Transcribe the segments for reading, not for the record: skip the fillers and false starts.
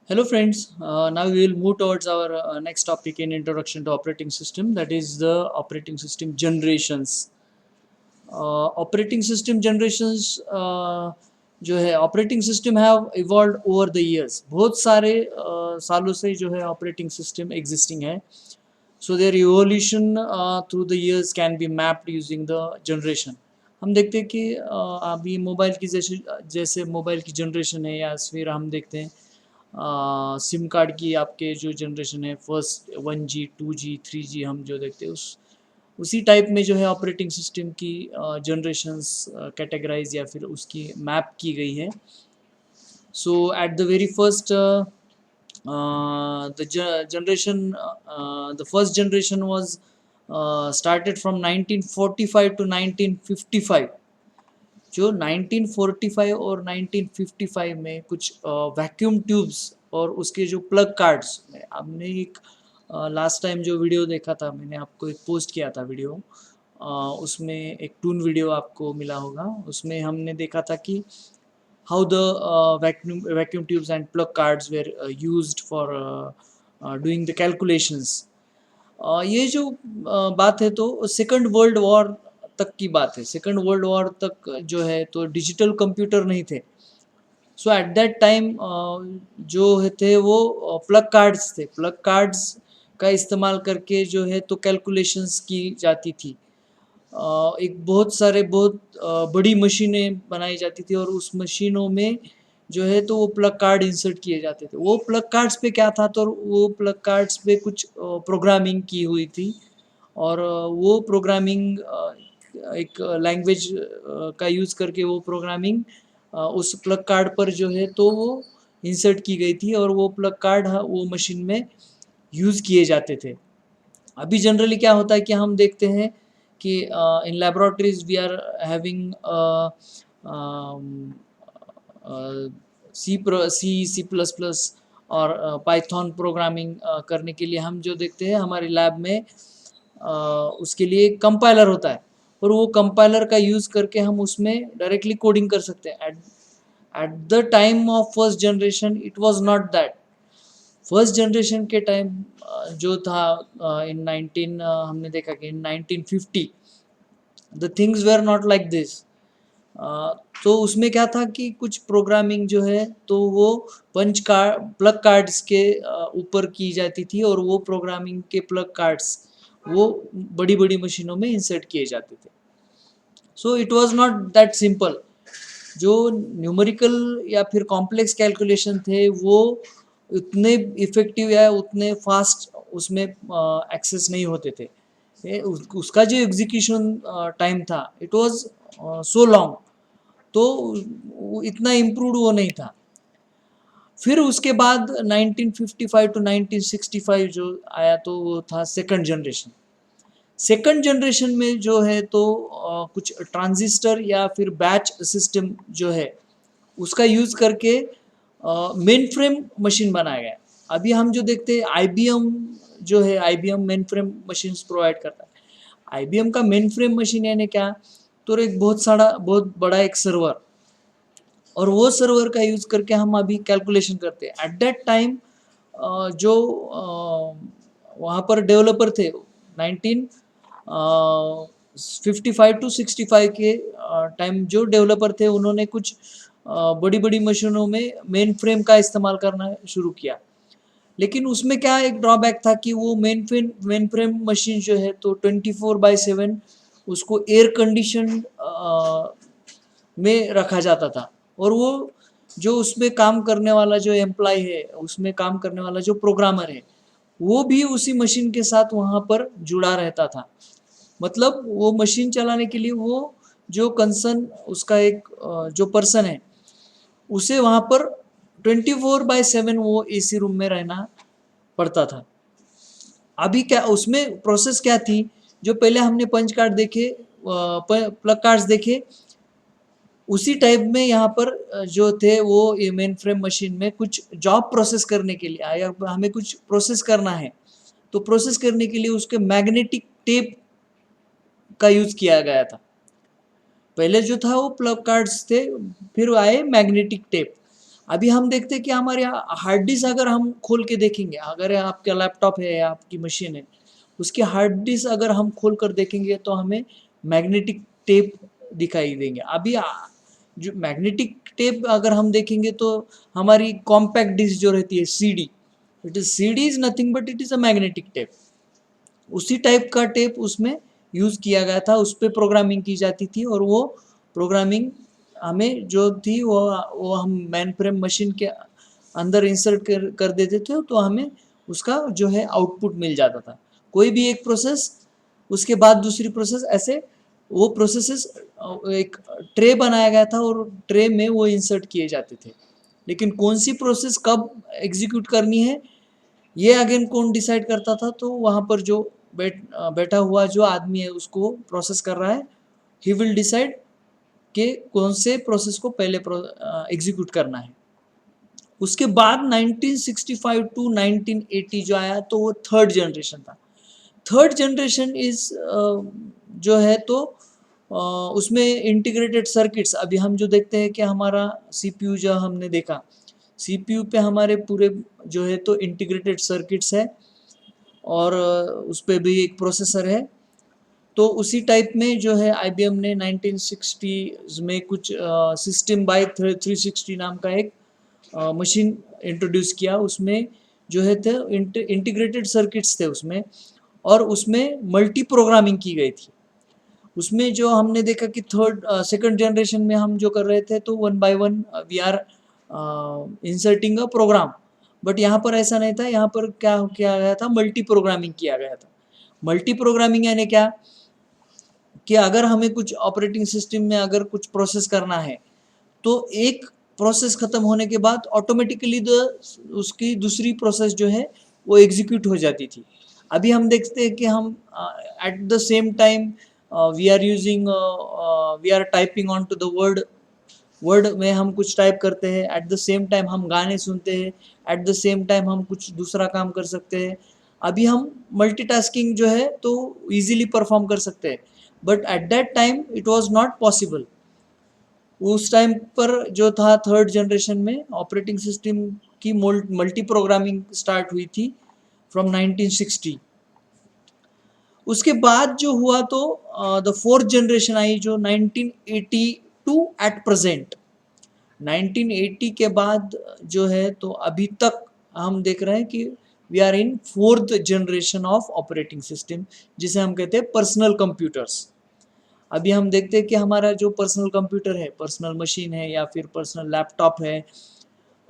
Hello friends, now we will move towards our next topic in introduction to operating system, that is the operating system generations. Operating system generations जो है operating system have evolve over the years, बहुत सारे सालों से जो है operating system existing है. So their evolution through the years can be mapped using the generation. हम देखते हैं कि अभी मोबाइल की जैसे जैसे मोबाइल की जनरेशन है, या फिर हम देखते हैं सिम कार्ड की आपके जो जनरेशन है, फर्स्ट 1G 2G 3G हम जो देखते हैं उसी टाइप में जो है ऑपरेटिंग सिस्टम की जनरेशन्स कैटेगराइज या फिर उसकी मैप की गई है. So at the very first the generation the first generation was started from 1945 to 1955. जो 1945 और 1955 में कुछ वैक्यूम ट्यूब्स और उसके जो प्लग कार्ड्स, आपने एक लास्ट टाइम जो वीडियो देखा था, मैंने आपको एक पोस्ट किया था वीडियो, उसमें एक टून वीडियो आपको मिला होगा. उसमें हमने देखा था कि how the vacuum tubes and plug cards where used for doing the calculations. ये जो बात है तो सेकंड वर्ल्ड वॉर तक की बात है. सेकंड वर्ल्ड वॉर तक जो है तो डिजिटल कंप्यूटर नहीं थे. सो एट दैट टाइम जो थे वो प्लग कार्ड्स थे. प्लग कार्ड्स का इस्तेमाल करके जो है तो कैलकुलेशंस की जाती थी. एक बहुत बड़ी मशीनें बनाई जाती थी और उस मशीनों में जो है तो वो प्लग कार्ड इंसर्ट किए जाते थे. वो प्लग कार्ड्स पे क्या था, तो वो प्लग कार्ड्स पे कुछ प्रोग्रामिंग की हुई थी. और वो प्रोग्रामिंग एक लैंग्वेज का यूज़ करके वो प्रोग्रामिंग उस प्लग कार्ड पर जो है तो वो इंसर्ट की गई थी, और वो प्लग कार्ड वो मशीन में यूज़ किए जाते थे. अभी जनरली क्या होता है कि हम देखते हैं कि in laboratories we are having C plus plus और पाइथन प्रोग्रामिंग करने के लिए हम जो देखते हैं हमारे लैब में, उसके लिए कंपाइलर होता है. और वो कंपाइलर का यूज़ करके हम उसमें डायरेक्टली कोडिंग कर सकते हैं. At the time of first generation it was not that. First generation के टाइम जो था इन 19 हमने देखा कि इन 1950 the things were not like this. तो उसमें क्या था कि कुछ प्रोग्रामिंग जो है तो वो पंच कार्ड प्लग कार्ड्स के ऊपर की जाती थी, और वो प्रोग्रामिंग के प्लग कार्ड्स वो बड़ी बड़ी मशीनों में इंसर्ट किए जाते थे. So it was not that simple. जो न्यूमेरिकल या फिर कॉम्प्लेक्स कैलकुलेशन थे वो उतने इफ़ेक्टिव या उतने फास्ट उसमें एक्सेस नहीं होते थे. उसका जो एग्जीक्यूशन टाइम था इट वाज सो लॉन्ग. तो इतना इम्प्रूव्ड वो नहीं था. फिर उसके बाद 1955 टू 1965 जो आया तो वो था सेकंड जनरेशन. सेकंड जनरेशन में जो है तो कुछ ट्रांजिस्टर या फिर बैच सिस्टम जो है उसका यूज़ करके मेन फ्रेम मशीन बनाया गया. अभी हम जो देखते हैं आईबीएम जो है, IBM main frame machines provide करता है. आईबीएम का मेन फ्रेम मशीन यानी क्या, तो एक बहुत बड़ा एक सर्वर, और वो सर्वर का यूज़ करके हम अभी कैलकुलेशन करते हैं. एट दैट टाइम जो वहाँ पर डेवलपर थे 1955 के टाइम जो डेवलपर थे उन्होंने कुछ बड़ी बड़ी मशीनों में मेन फ्रेम का इस्तेमाल करना शुरू किया. लेकिन उसमें क्या एक ड्रॉबैक था कि वो मेन फ्रेम मशीन जो है तो 24/7 उसको एयर कंडीशन में रखा जाता था. और वो जो उसमें काम करने वाला जो एम्प्लॉय है, उसमें काम करने वाला जो प्रोग्रामर है, वो भी उसी मशीन के साथ वहाँ पर जुड़ा रहता था. मतलब वो मशीन चलाने के लिए वो जो कंसर्न उसका एक जो पर्सन है उसे वहाँ पर 24/7 वो एसी रूम में रहना पड़ता था. अभी क्या उसमें प्रोसेस क्या थी, जो पहले हमने पंच कार्ड देखे, प्लग कार्ड्स देखे, उसी टाइप में यहाँ पर जो थे वो ये मेन फ्रेम मशीन में कुछ जॉब प्रोसेस करने के लिए आया. हमें कुछ प्रोसेस करना है तो प्रोसेस करने के लिए उसके मैग्नेटिक टेप का यूज़ किया गया था. पहले जो था वो प्लग कार्ड्स थे, फिर आए मैग्नेटिक टेप. अभी हम देखते हैं कि हमारे हार्ड डिस्क अगर हम खोल के देखेंगे, अगर आपका लैपटॉप है या आपकी मशीन है, उसकी हार्ड डिस्क अगर हम खोल कर देखेंगे तो हमें मैग्नेटिक टेप दिखाई देंगे। अभी जो मैग्नेटिक टेप अगर हम देखेंगे तो हमारी कॉम्पैक्ट डिस्क जो रहती है CD, CD is nothing but it is a magnetic tape. उसी टाइप का टेप उसमें यूज़ किया गया था, उस पर प्रोग्रामिंग की जाती थी और वो प्रोग्रामिंग हमें जो थी वो हम मेन फ्रेम मशीन के अंदर इंसर्ट कर देते थे तो हमें उसका जो है आउटपुट मिल जाता था। कोई भी एक प्रोसेस उसके बाद दूसरी प्रोसेस, ऐसे वो प्रोसेसेस एक ट्रे बनाया गया था और ट्रे में वो इंसर्ट किए जाते थे। लेकिन कौन सी प्रोसेस कब एग्जीक्यूट करनी है ये अगेन कौन डिसाइड करता था, तो वहाँ पर जो बैठा हुआ जो आदमी है उसको प्रोसेस कर रहा है, ही विल डिसाइड कि कौन से प्रोसेस को पहले एग्जीक्यूट करना है। उसके बाद 1965 टू 1980 जो आया तो वो थर्ड जनरेशन था। थर्ड जनरेशन इज जो है तो उसमें इंटीग्रेटेड सर्किट्स, अभी हम जो देखते हैं कि हमारा सीपीयू जो हमने देखा, सीपीयू पे हमारे पूरे जो है तो इंटीग्रेटेड सर्किट्स है और उस पर भी एक प्रोसेसर है। तो उसी टाइप में जो है आईबीएम ने 1960 में कुछ सिस्टम बाय 360 नाम का एक मशीन इंट्रोड्यूस किया। उसमें जो है थे इंटीग्रेटेड सर्किट्स थे उसमें, और उसमें मल्टी प्रोग्रामिंग की गई थी। उसमें जो हमने देखा कि सेकंड जनरेशन में हम जो कर रहे थे तो one by one we are inserting a program, but यहाँ पर ऐसा नहीं था। यहाँ पर क्या किया गया था, मल्टी प्रोग्रामिंग किया गया था। मल्टी प्रोग्रामिंग यानी क्या कि अगर हमें कुछ ऑपरेटिंग सिस्टम में अगर कुछ प्रोसेस करना है तो एक प्रोसेस खत्म होने के बाद ऑटोमेटिकली उसकी दूसरी प्रोसेस जो है वो एग्जीक्यूट हो जाती थी। अभी हम देखते हैं कि हम at the same time we are typing on to the Word, Word में हम कुछ टाइप करते हैं, एट द सेम टाइम हम गाने सुनते हैं, एट द सेम टाइम हम कुछ दूसरा काम कर सकते हैं। अभी हम मल्टीटास्किंग जो है तो इजीली परफॉर्म कर सकते हैं, but at that time it was not possible. उस टाइम पर जो था थर्ड जनरेशन में ऑपरेटिंग सिस्टम की मल्टी प्रोग्रामिंग स्टार्ट हुई थी फ्रॉम 1960। उसके बाद जो हुआ तो द फोर्थ जनरेशन आई जो 1982 एट प्रेजेंट। 1980 के बाद जो है तो अभी तक हम देख रहे हैं कि we are in fourth generation of operating system, जिसे हम कहते हैं पर्सनल कंप्यूटर्स। अभी हम देखते हैं कि हमारा जो पर्सनल कंप्यूटर है, पर्सनल मशीन है या फिर पर्सनल लैपटॉप है,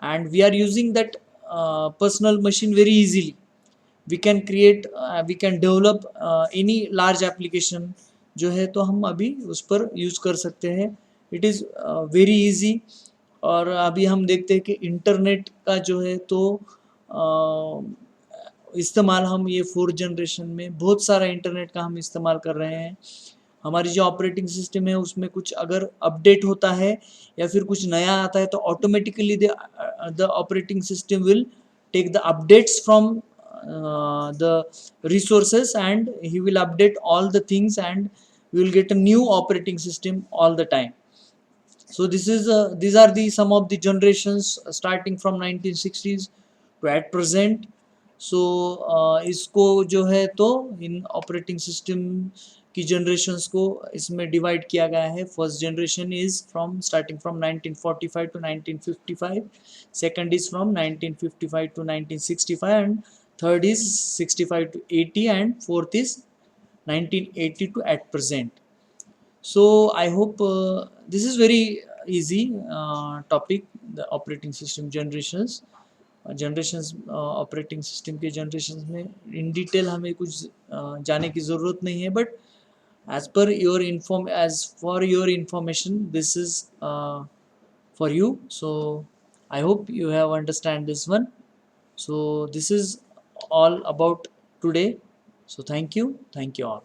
and we are using that personal machine very easily. We can create, we can develop any large application जो है तो हम अभी उस पर यूज़ कर सकते हैं। It is very easy. और अभी हम देखते हैं कि इंटरनेट का जो है तो इस्तेमाल हम ये फोर्थ जनरेशन में बहुत सारा इंटरनेट का हम इस्तेमाल कर रहे हैं। हमारी जो ऑपरेटिंग सिस्टम है उसमें कुछ अगर अपडेट होता है या फिर कुछ नया आता है तो automatically the operating system will take the updates from the resources and he will update all the things and we will get a new operating system all the time. So these are the some of the generations starting from 1960s to at present. So इसको जो है तो इन operating system की generations को इसमें divide किया गया है। First generation is from starting from 1945 to 1955, second is from 1955 to 1965 and third is 65 to 80 and fourth is 1980 to at present. So I hope this is very easy topic, the operating system generations। Generations operating system के generations में in detail हमें कुछ जाने की ज़रूरत नहीं है, but as for your information this is for you. So I hope you have understand this one. So this is all about today. So thank you all.